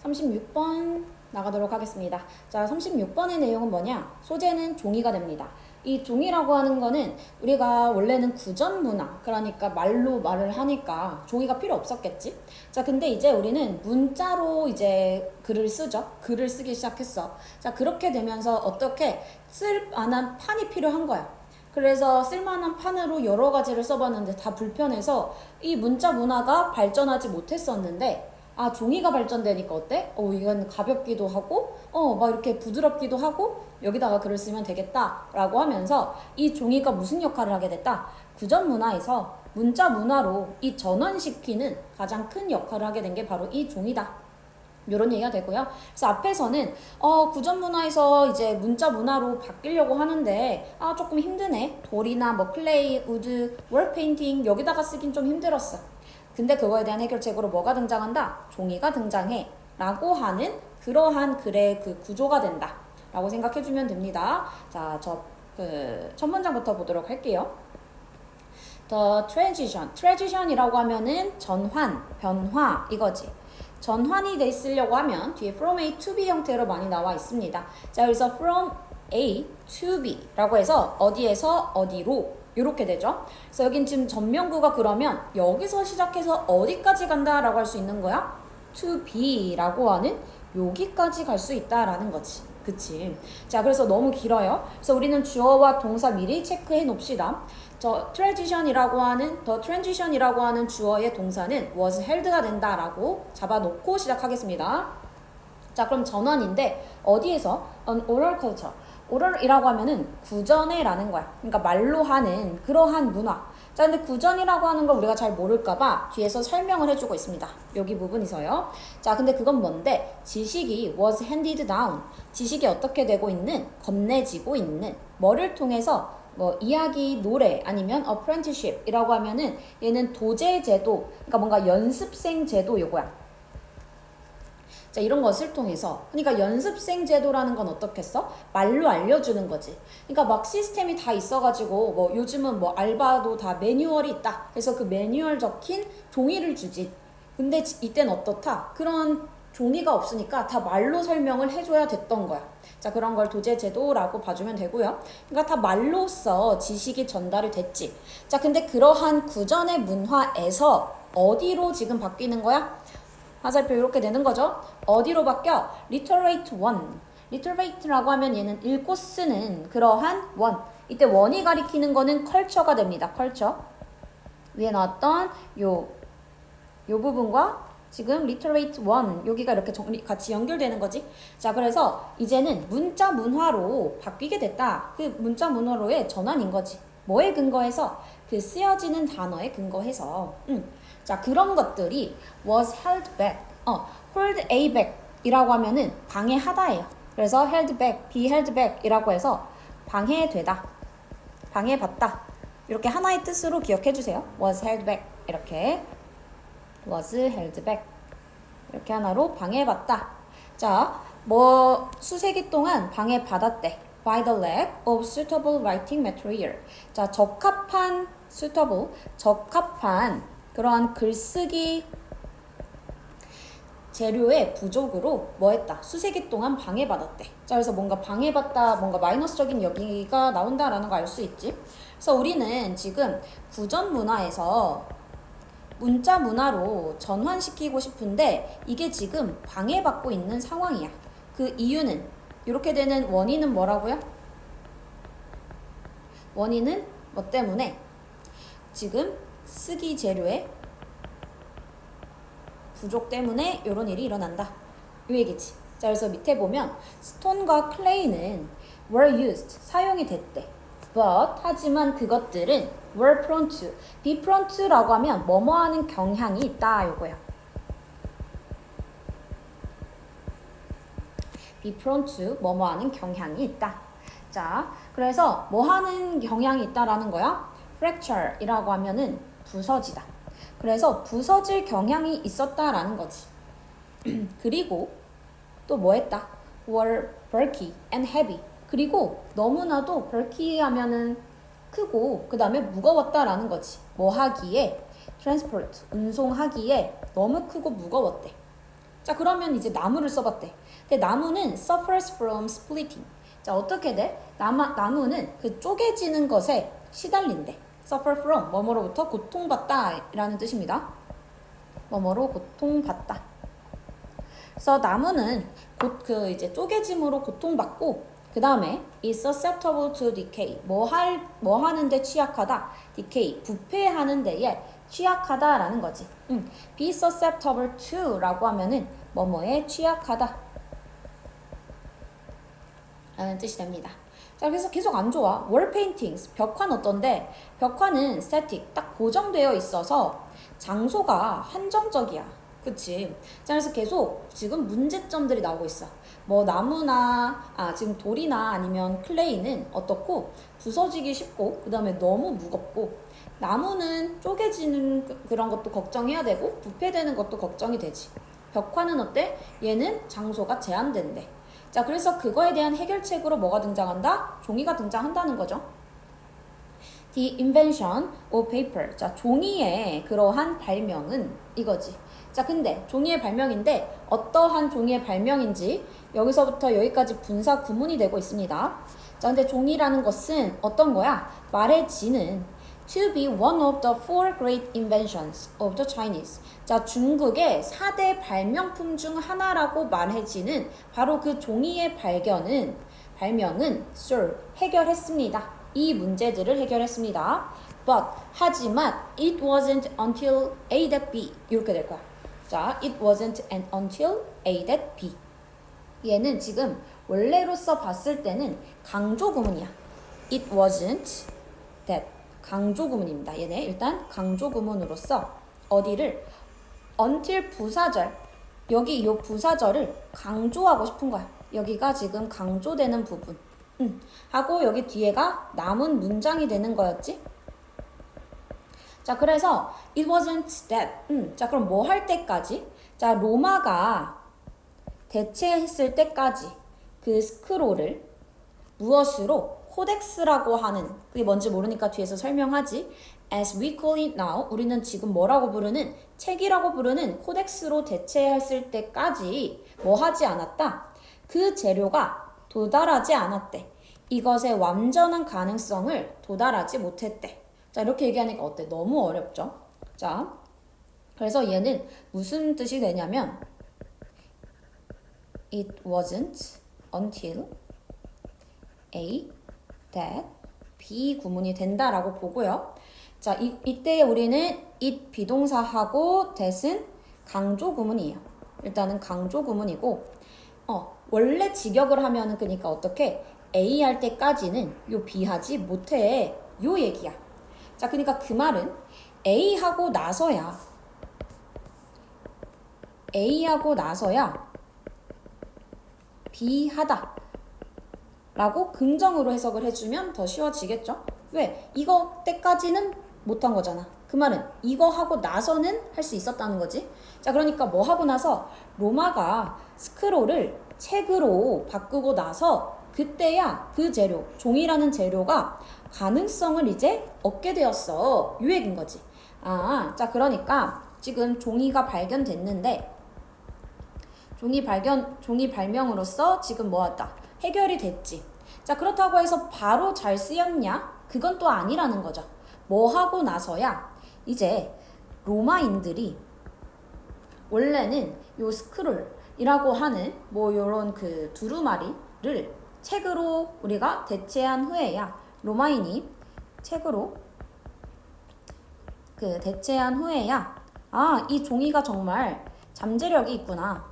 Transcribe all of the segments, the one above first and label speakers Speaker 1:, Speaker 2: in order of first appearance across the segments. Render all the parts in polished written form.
Speaker 1: 36번 나가도록 하겠습니다. 자, 36번의 내용은 뭐냐? 소재는 종이가 됩니다. 이 종이라고 하는 거는 우리가 원래는 구전 문화, 그러니까 말로 말을 하니까 종이가 필요 없었겠지? 자, 근데 이제 우리는 문자로 이제 글을 쓰죠. 글을 쓰기 시작했어. 자, 그렇게 되면서 어떻게 쓸 만한 판이 필요한 거야. 그래서 쓸만한 판으로 여러 가지를 써봤는데 다 불편해서 이 문자 문화가 발전하지 못했었는데, 아, 종이가 발전되니까 어때? 이건 가볍기도 하고, 막 이렇게 부드럽기도 하고, 여기다가 글을 쓰면 되겠다라고 하면서 이 종이가 무슨 역할을 하게 됐다? 구전 문화에서 문자 문화로 이 전환시키는 가장 큰 역할을 하게 된 게 바로 이 종이다. 이런 얘기가 되고요. 그래서 앞에서는 구전 문화에서 이제 문자 문화로 바뀌려고 하는데 조금 힘드네. 돌이나 뭐 클레이, 우드, 월 페인팅 여기다가 쓰긴 좀 힘들었어. 근데 그거에 대한 해결책으로 뭐가 등장한다? 종이가 등장해 라고 하는 그러한 글의 그 구조가 된다 라고 생각해주면 됩니다. 자, 첫 문장부터 보도록 할게요. The transition이라고 하면은 전환, 변화 이거지. 전환이 돼 있으려고 하면 뒤에 from A to B 형태로 많이 나와 있습니다. 자, 그래서 from A to B 라고 해서 어디에서 어디로 이렇게 되죠. 그래서 여긴 지금 전명구가 그러면 여기서 시작해서 어디까지 간다라고 할 수 있는 거야? to B라고 하는 여기까지 갈 수 있다라는 거지. 그치? 자, 그래서 너무 길어요. 그래서 우리는 주어와 동사 미리 체크해 놓읍시다. 저 transition이라고 하는 주어의 동사는 was held가 된다라고 잡아놓고 시작하겠습니다. 자, 그럼 전환인데 어디에서? An oral culture. oral이라고 하면은 구전에라는 거야. 그러니까 말로 하는 그러한 문화. 자, 근데 구전이라고 하는 걸 우리가 잘 모를까봐 뒤에서 설명을 해주고 있습니다. 여기 부분에서요. 자, 근데 그건 뭔데? 지식이 was handed down. 지식이 어떻게 되고 있는? 건네지고 있는. 뭐를 통해서? 뭐 이야기, 노래 아니면 apprenticeship이라고 하면은 얘는 도제 제도, 그러니까 뭔가 연습생 제도 요거야. 자, 이런 것을 통해서, 그러니까 연습생 제도라는 건 어떻겠어? 말로 알려주는 거지. 그러니까 막 시스템이 다 있어가지고 뭐 요즘은 뭐 알바도 다 매뉴얼이 있다. 그래서 그 매뉴얼 적힌 종이를 주지. 근데 이땐 어떻다? 그런 종이가 없으니까 다 말로 설명을 해줘야 됐던 거야. 자, 그런 걸 도제 제도라고 봐주면 되고요. 그러니까 다 말로써 지식이 전달이 됐지. 자, 근데 그러한 구전의 문화에서 어디로 지금 바뀌는 거야? 화살표 이렇게 되는 거죠. 어디로 바뀌어? literate one. literate라고 하면 얘는 읽고 쓰는 그러한 원. 이때 원이 가리키는 거는 컬처가 됩니다. 컬처. 위에 나왔던 요 부분과 지금 literate one 여기가 이렇게 같이 연결되는 거지. 자, 그래서 이제는 문자 문화로 바뀌게 됐다. 그 문자 문화로의 전환인 거지. 뭐에 근거해서? 그 쓰여지는 단어에 근거해서. 자, 그런 것들이 was held back. hold A back 이라고 하면은 방해하다예요. 그래서 held back, be held back 이라고 해서 방해되다, 방해받다. 이렇게 하나의 뜻으로 기억해 주세요. was held back 이렇게 was held back 이렇게 하나로 방해받다. 자, 뭐 수세기 동안 방해받았대. by the lack of suitable writing material. 자, 적합한 suitable, 적합한 그러한 글쓰기 재료의 부족으로 뭐 했다? 수세기 동안 방해받았대. 자, 그래서 뭔가 방해받다, 뭔가 마이너스적인 여기가 나온다라는 거 알 수 있지? 그래서 우리는 지금 구전 문화에서 문자 문화로 전환시키고 싶은데 이게 지금 방해받고 있는 상황이야. 그 이유는 이렇게 되는 원인은 뭐라고요? 원인은 뭐 때문에? 지금 쓰기 재료의 부족 때문에 이런 일이 일어난다. 이 얘기지. 자, 그래서 밑에 보면 스톤과 클레이는 were used, 사용이 됐대. But, 하지만 그것들은 were prone to, be prone to라고 하면 뭐뭐 하는 경향이 있다. 요거야. be prone to, 뭐뭐 하는 경향이 있다. 자, 그래서 뭐 하는 경향이 있다라는 거야? fracture이라고 하면은 부서지다. 그래서 부서질 경향이 있었다라는 거지. 그리고 또 뭐 했다? were bulky and heavy. 그리고 너무나도 bulky 하면은 크고 그 다음에 무거웠다라는 거지. 뭐 하기에? transport, 운송하기에 너무 크고 무거웠대. 자, 그러면 이제 나무를 써봤대. 근데 나무는 suffers from splitting. 자, 어떻게 돼? 나무는 그 쪼개지는 것에 시달린대. suffer from, 뭐뭐로부터 고통받다 라는 뜻입니다. 뭐뭐로 고통받다. 그래서 나무는 그 이제 쪼개짐으로 고통받고, 그 다음에 is susceptible to decay. 뭐 하는데 취약하다. decay, 부패하는 데에 취약하다라는 거지. be susceptible to 라고 하면은 뭐뭐에 취약하다 라는 뜻이 됩니다. 자, 그래서 계속 안 좋아. wall paintings, 벽화는 어떤데? 벽화는 static, 딱 고정되어 있어서 장소가 한정적이야. 그치? 자, 그래서 계속 지금 문제점들이 나오고 있어. 뭐 나무나, 지금 돌이나 아니면 클레이는 어떻고, 부서지기 쉽고, 그 다음에 너무 무겁고, 나무는 쪼개지는 그런 것도 걱정해야 되고, 부패되는 것도 걱정이 되지. 벽화는 어때? 얘는 장소가 제한된대. 자, 그래서 그거에 대한 해결책으로 뭐가 등장한다? 종이가 등장한다는 거죠. The invention of paper. 자, 종이의 그러한 발명은 이거지. 자, 근데 종이의 발명인데 어떠한 종이의 발명인지 여기서부터 여기까지 분사 구문이 되고 있습니다. 자, 근데 종이라는 것은 어떤 거야? 말해지는 to be one of the four great inventions of the Chinese. 자, 중국의 4대 발명품 중 하나라고 말해지는 바로 그 종이의 발명은 solve, 해결했습니다. 이 문제들을 해결했습니다. But, 하지만 it wasn't until A that B 이렇게 될 거야. 자, it wasn't until A that B. 얘는 지금 원래로서 봤을 때는 강조 구문이야. It wasn't that. 강조 구문입니다. 얘네 일단 강조 구문으로서 어디를 until 부사절, 여기 이 부사절을 강조하고 싶은 거야. 여기가 지금 강조되는 부분. 하고 여기 뒤에가 남은 문장이 되는 거였지? 자, 그래서 it wasn't that. 자, 그럼 뭐 할 때까지? 자, 로마가 대체했을 때까지 그 스크롤을 무엇으로? 코덱스라고 하는, 그게 뭔지 모르니까 뒤에서 설명하지. As we call it now, 우리는 지금 뭐라고 부르는, 책이라고 부르는 코덱스로 대체했을 때까지 뭐 하지 않았다? 그 재료가 도달하지 않았대. 이것의 완전한 가능성을 도달하지 못했대. 자, 이렇게 얘기하니까 어때? 너무 어렵죠? 자, 그래서 얘는 무슨 뜻이 되냐면 It wasn't until A that B 구문이 된다라고 보고요. 자, 이때 우리는 it 비동사하고 that은 강조 구문이에요. 일단은 강조 구문이고, 원래 직역을 하면은 그러니까 어떻게 A 할 때까지는 요 B 하지 못해. 요 얘기야. 자, 그러니까 그 말은 A 하고 나서야 B 하다 라고 긍정으로 해석을 해주면 더 쉬워지겠죠? 왜? 이거 때까지는 못한 거잖아. 그 말은 이거 하고 나서는 할 수 있었다는 거지. 자, 그러니까 뭐 하고 나서 로마가 스크롤을 책으로 바꾸고 나서 그때야 그 재료, 종이라는 재료가 가능성을 이제 얻게 되었어. 요 얘기인 거지. 자, 그러니까 지금 종이가 발견됐는데 종이 발명으로서 지금 뭐 했다? 해결이 됐지. 자, 그렇다고 해서 바로 잘 쓰였냐? 그건 또 아니라는 거죠. 뭐 하고 나서야 이제 로마인들이 원래는 요 스크롤이라고 하는 뭐 요런 그 두루마리를 책으로 우리가 대체한 후에야 로마인이 책으로 그 대체한 후에야 이 종이가 정말 잠재력이 있구나.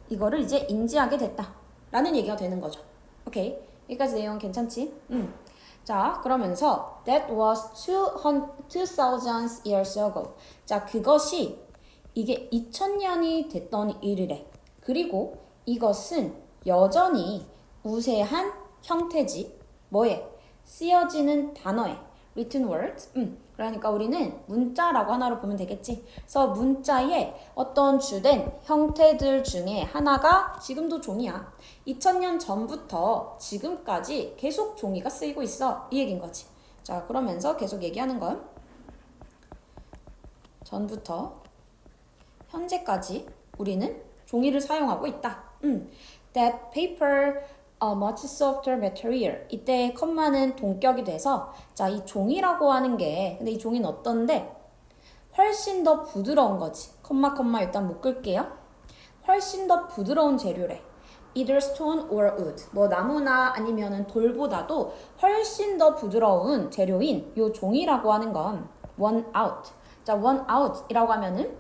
Speaker 1: 이거를 이제 인지하게 됐다. 라는 얘기가 되는 거죠. 오케이. 여기까지 내용 괜찮지? 자, 그러면서 that was 2000 years ago. 자, 그것이 이게 2000년이 됐던 일이래. 그리고 이것은 여전히 우세한 형태지. 뭐에? 쓰여지는 단어에. written words. 그러니까 우리는 문자라고 하나로 보면 되겠지. 그래서 문자의 어떤 주된 형태들 중에 하나가 지금도 종이야. 2000년 전부터 지금까지 계속 종이가 쓰이고 있어. 이 얘기인 거지. 자, 그러면서 계속 얘기하는 건 전부터 현재까지 우리는 종이를 사용하고 있다. That paper much softer material. 이때 컴마는 동격이 돼서 자, 이 종이라고 하는 게 근데 이 종이는 어떤데 훨씬 더 부드러운 거지. 컴마 일단 묶을게요. 훨씬 더 부드러운 재료래. Either stone or wood. 뭐 나무나 아니면은 돌보다도 훨씬 더 부드러운 재료인 요 종이라고 하는 건 won out. 자, won out이라고 하면은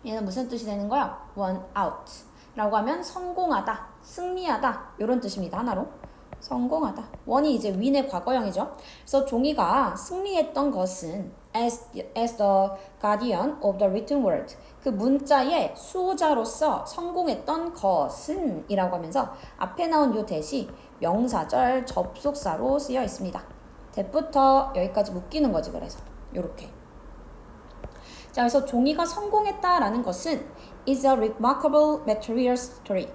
Speaker 1: 얘는 무슨 뜻이 되는 거야? won out. 라고 하면 성공하다, 승리하다 이런 뜻입니다. 하나로. 성공하다. 원이 이제 win의 과거형이죠. 그래서 종이가 승리했던 것은 as the guardian of the written word. 그 문자의 수호자로서 성공했던 것은 이라고 하면서 앞에 나온 요 대시 명사절 접속사로 쓰여 있습니다. that부터 여기까지 묶이는 거지. 그래서 요렇게. 자, 그래서 종이가 성공했다라는 것은 is a remarkable material story.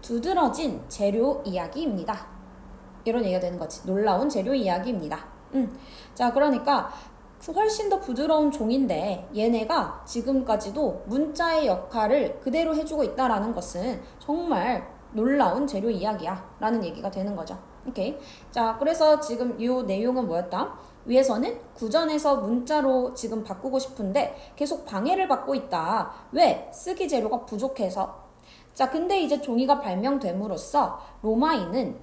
Speaker 1: 두드러진 재료 이야기입니다. 이런 얘기가 되는 거지. 놀라운 재료 이야기입니다. 자, 그러니까 훨씬 더 부드러운 종인데 얘네가 지금까지도 문자의 역할을 그대로 해주고 있다라는 것은 정말 놀라운 재료 이야기야 라는 얘기가 되는 거죠. 오케이. 자, 그래서 지금 이 내용은 뭐였다? 위에서는 구전에서 문자로 지금 바꾸고 싶은데 계속 방해를 받고 있다. 왜? 쓰기 재료가 부족해서. 자, 근데 이제 종이가 발명됨으로써 로마인이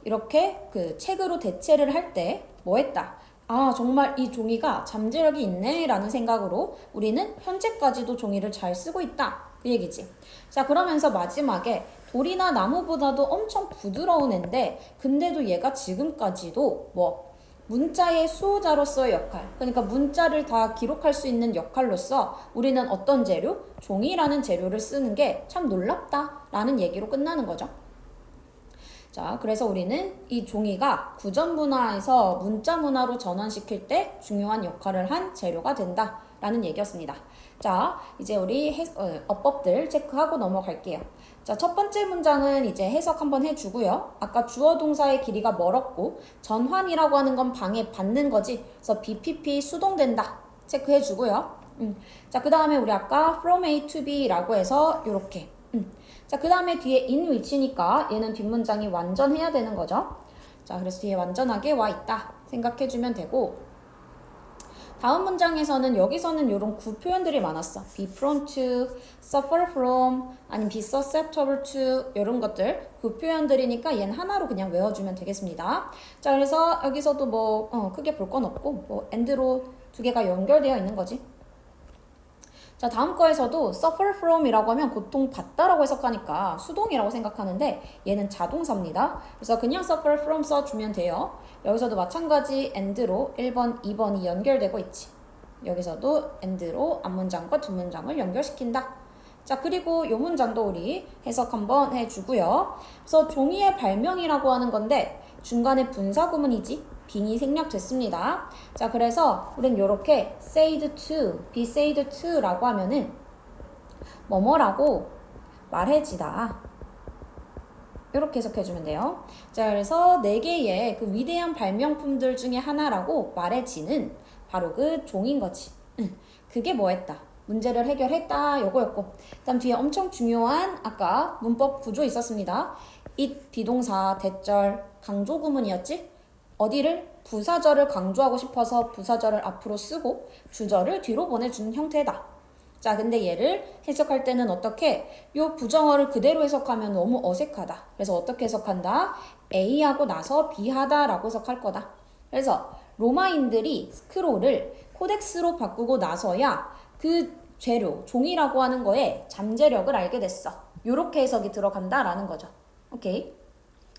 Speaker 1: 이렇게 그 책으로 대체를 할 때 뭐 했다? 아, 정말 이 종이가 잠재력이 있네 라는 생각으로 우리는 현재까지도 종이를 잘 쓰고 있다. 그 얘기지. 자, 그러면서 마지막에 돌이나 나무보다도 엄청 부드러운 앤데 근데도 얘가 지금까지도 뭐 문자의 수호자로서의 역할, 그러니까 문자를 다 기록할 수 있는 역할로서 우리는 어떤 재료? 종이라는 재료를 쓰는 게 참 놀랍다 라는 얘기로 끝나는 거죠. 자, 그래서 우리는 이 종이가 구전 문화에서 문자 문화로 전환시킬 때 중요한 역할을 한 재료가 된다 라는 얘기였습니다. 자, 이제 우리 어법들 체크하고 넘어갈게요. 자, 첫 번째 문장은 이제 해석 한번 해주고요. 아까 주어 동사의 길이가 멀었고 전환이라고 하는 건 방해받는 거지. 그래서 BPP 수동된다 체크해주고요. 자, 그 다음에 우리 아까 from A to B라고 해서 요렇게. 자, 그 다음에 뒤에 in which니까 얘는 뒷문장이 완전해야 되는 거죠. 자, 그래서 뒤에 완전하게 와 있다 생각해주면 되고, 다음 문장에서는 여기서는 이런 구 표현들이 많았어. be prone to, suffer from, 아니면 be susceptible to 이런 것들 구 표현들이니까 얘는 하나로 그냥 외워주면 되겠습니다. 자, 그래서 여기서도 뭐 크게 볼 건 없고 뭐 and로 두 개가 연결되어 있는 거지. 자, 다음 거에서도 suffer from 이라고 하면 고통받다라고 해석하니까 수동이라고 생각하는데 얘는 자동사입니다. 그래서 그냥 suffer from 써주면 돼요. 여기서도 마찬가지 and로 1번, 2번이 연결되고 있지. 여기서도 and로 앞문장과 뒷문장을 연결시킨다. 자, 그리고 이 문장도 우리 해석 한번 해주고요. 그래서 종이의 발명이라고 하는 건데 중간에 분사구문이지. 빙이 생략됐습니다. 자, 그래서 우린 요렇게 said to, be said to 라고 하면은 뭐뭐라고 말해지다. 이렇게 해석해주면 돼요. 자, 그래서 4개의 그 위대한 발명품들 중에 하나라고 말해지는 바로 그 종인 거지. 그게 뭐했다? 문제를 해결했다. 요거였고. 그 다음 뒤에 엄청 중요한 아까 문법 구조 있었습니다. it 비동사, 대절, 강조구문이었지? 어디를? 부사절을 강조하고 싶어서 부사절을 앞으로 쓰고 주절을 뒤로 보내주는 형태다. 자, 근데 얘를 해석할 때는 어떻게? 요 부정어를 그대로 해석하면 너무 어색하다. 그래서 어떻게 해석한다? A하고 나서 B하다 라고 해석할 거다. 그래서 로마인들이 스크롤을 코덱스로 바꾸고 나서야 그 재료, 종이라고 하는 거에 잠재력을 알게 됐어. 요렇게 해석이 들어간다라는 거죠. 오케이?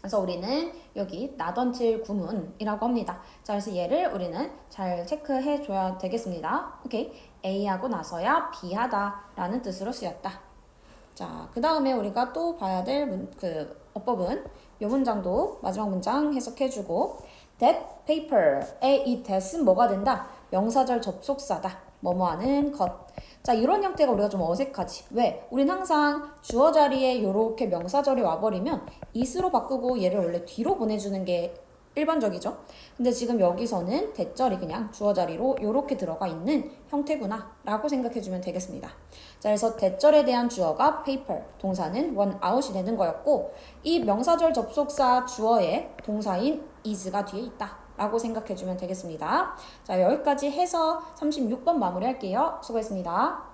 Speaker 1: 그래서 우리는 여기 나던칠 구문이라고 합니다. 자, 그래서 얘를 우리는 잘 체크해 줘야 되겠습니다. 오케이. A하고 나서야 B하다 라는 뜻으로 쓰였다. 자, 그 다음에 우리가 또 봐야 될 어법은 이 문장도 마지막 문장 해석해 주고 that paper의 이 that은 뭐가 된다? 명사절 접속사다. 뭐뭐 하는 것. 자, 이런 형태가 우리가 좀 어색하지. 왜? 우린 항상 주어 자리에 이렇게 명사절이 와버리면 is로 바꾸고 얘를 원래 뒤로 보내주는 게 일반적이죠. 근데 지금 여기서는 대절이 그냥 주어 자리로 이렇게 들어가 있는 형태구나 라고 생각해주면 되겠습니다. 자, 그래서 대절에 대한 주어가 paper, 동사는 won out이 되는 거였고 이 명사절 접속사 주어에 동사인 is가 뒤에 있다 라고 생각해주면 되겠습니다. 자, 여기까지 해서 36번 마무리할게요. 수고했습니다.